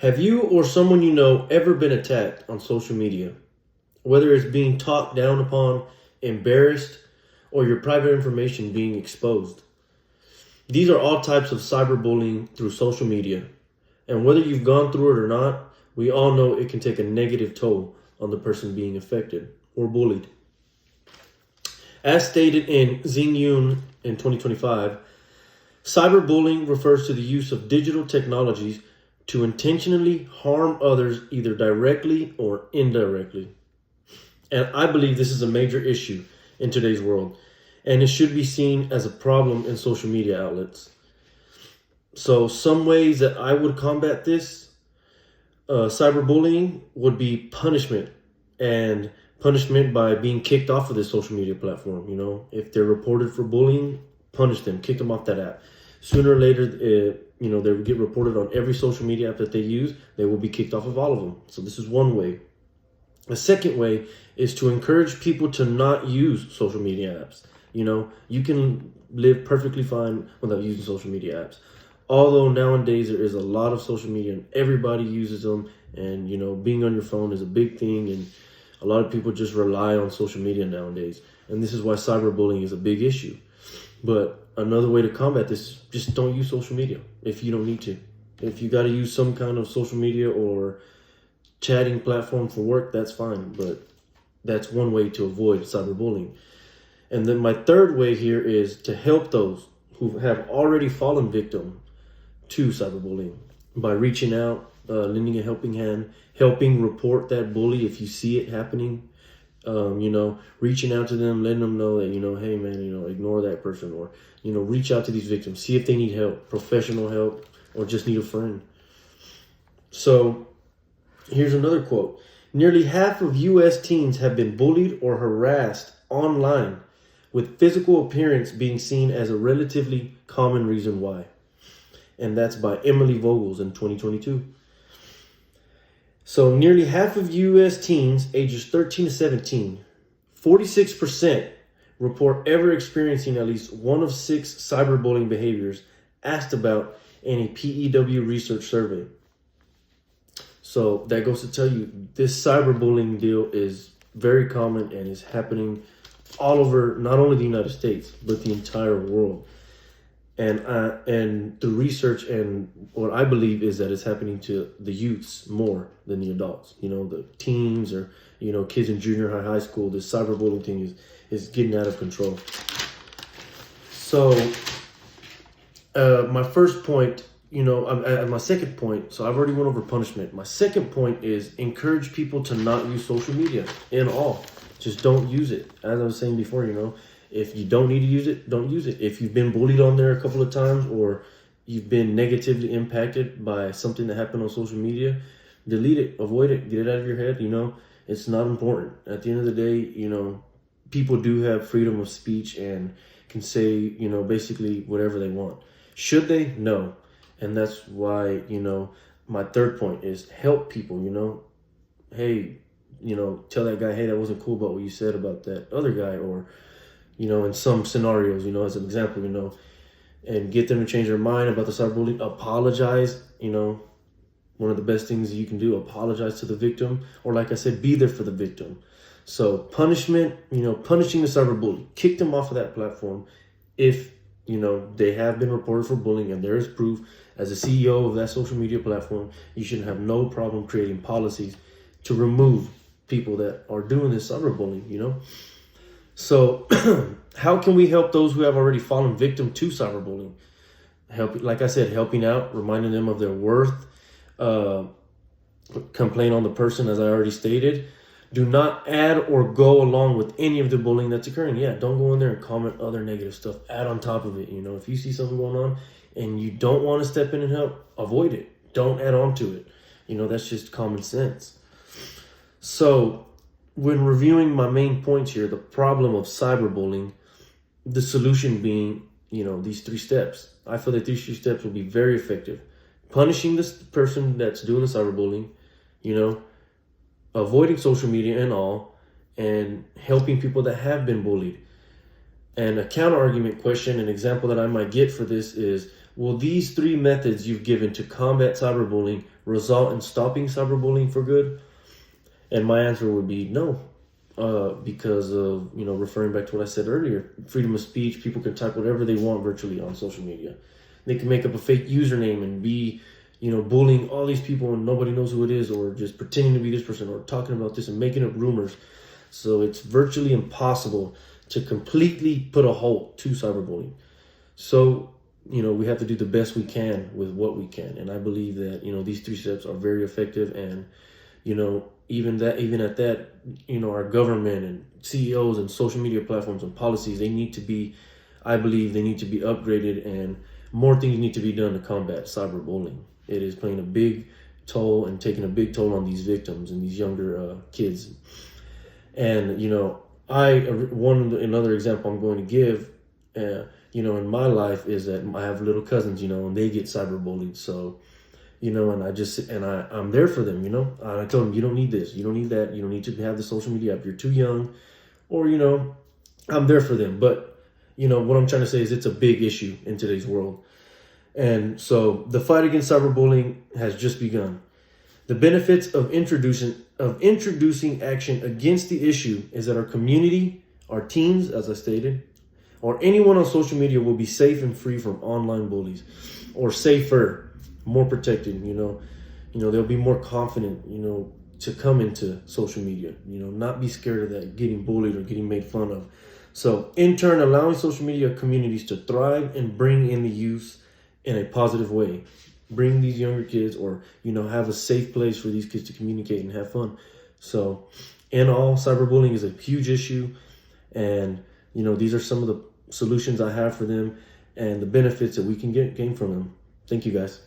Have you or someone you know ever been attacked on social media? Whether it's being talked down upon, embarrassed, or your private information being exposed. These are all types of cyberbullying through social media. And whether you've gone through it or not, we all know it can take a negative toll on the person being affected or bullied. As stated in Xingyun in 2025, cyberbullying refers to the use of digital technologies to intentionally harm others either directly or indirectly. And I believe this is a major issue in today's world, and it should be seen as a problem in social media outlets. So some ways that I would combat this cyberbullying would be punishment, and punishment by being kicked off of this social media platform. You know, if they're reported for bullying, punish them, kick them off that app. Sooner or later, they will get reported on every social media app that they use. They will be kicked off of all of them. So this is one way. A second way is to encourage people to not use social media apps. You know, you can live perfectly fine without using social media apps. Although nowadays there is a lot of social media and everybody uses them, and you know, being on your phone is a big thing, and a lot of people just rely on social media nowadays. And this is why cyberbullying is a big issue. But another way to combat this is just don't use social media if you don't need to. If you got to use some kind of social media or chatting platform for work, that's fine. But that's one way to avoid cyberbullying. And then my third way here is to help those who have already fallen victim to cyberbullying by reaching out, lending a helping hand, helping report that bully if you see it happening. Reaching out to them, letting them know that, hey man, ignore that person, or, reach out to these victims, see if they need help, professional help, or just need a friend. So here's another quote. Nearly half of U.S. teens have been bullied or harassed online, with physical appearance being seen as a relatively common reason why. And that's by Emily Vogels in 2022. So nearly half of U.S. teens ages 13 to 17, 46% report ever experiencing at least one of 6 cyberbullying behaviors asked about in a PEW research survey. So that goes to tell you this cyberbullying deal is very common and is happening all over, not only the United States, but the entire world. And the research and what I believe is that it's happening to the youths more than the adults. The teens or, kids in junior high school. This cyberbullying thing is getting out of control. So my first point, my second point, so I've already went over punishment. My second point is encourage people to not use social media in all. Just don't use it. As I was saying before, if you don't need to use it, don't use it. If you've been bullied on there a couple of times, or you've been negatively impacted by something that happened on social media, delete it, avoid it, get it out of your head. It's not important. At the end of the day, people do have freedom of speech and can say, basically whatever they want. Should they? No. And that's why, my third point is help people, hey, tell that guy, hey, that wasn't cool about what you said about that other guy, or, in some scenarios, as an example, and get them to change their mind about the cyberbullying. Apologize, one of the best things you can do, apologize to the victim, or like I said, be there for the victim. So punishment, punishing the cyberbully, kick them off of that platform if, they have been reported for bullying and there is proof. As a CEO of that social media platform, you should have no problem creating policies to remove people that are doing this cyberbullying, So how can we help those who have already fallen victim to cyberbullying? Like I said, helping out, reminding them of their worth, complain on the person, as I already stated. Do not add or go along with any of the bullying that's occurring. Yeah, don't go in there and comment other negative stuff. Add on top of it. If you see something going on and you don't want to step in and help, avoid it. Don't add on to it. That's just common sense. So when reviewing my main points here, the problem of cyberbullying, the solution being, these 3 steps. I feel that these 3 steps will be very effective. Punishing this person that's doing the cyberbullying, avoiding social media and all, and helping people that have been bullied. And a counter argument question, an example that I might get for this is, will these three methods you've given to combat cyberbullying result in stopping cyberbullying for good? And my answer would be no. Because of, referring back to what I said earlier, freedom of speech, people can type whatever they want virtually on social media. They can make up a fake username and be, bullying all these people and nobody knows who it is, or just pretending to be this person, or talking about this and making up rumors. So it's virtually impossible to completely put a halt to cyberbullying. So, we have to do the best we can with what we can. And I believe that, these three steps are very effective. And, even at that, our government and CEOs and social media platforms and policies, I believe they need to be upgraded, and more things need to be done to combat cyberbullying. It is playing a big toll and taking a big toll on these victims and these younger kids. And, another example I'm going to give, in my life is that I have little cousins, and they get cyberbullied. So, and I'm there for them, I tell them, you don't need this, you don't need that, you don't need to have the social media app, you're too young, or, I'm there for them. But, what I'm trying to say is it's a big issue in today's world. And so the fight against cyberbullying has just begun. The benefits of introducing action against the issue is that our community, our teens, as I stated, or anyone on social media will be safe and free from online bullies, or safer, more protected, they'll be more confident, to come into social media, not be scared of that, getting bullied or getting made fun of. So in turn, allowing social media communities to thrive and bring in the youth in a positive way, bring these younger kids, or, have a safe place for these kids to communicate and have fun. So in all, cyberbullying is a huge issue. And, these are some of the solutions I have for them and the benefits that we can gain from them. Thank you, guys.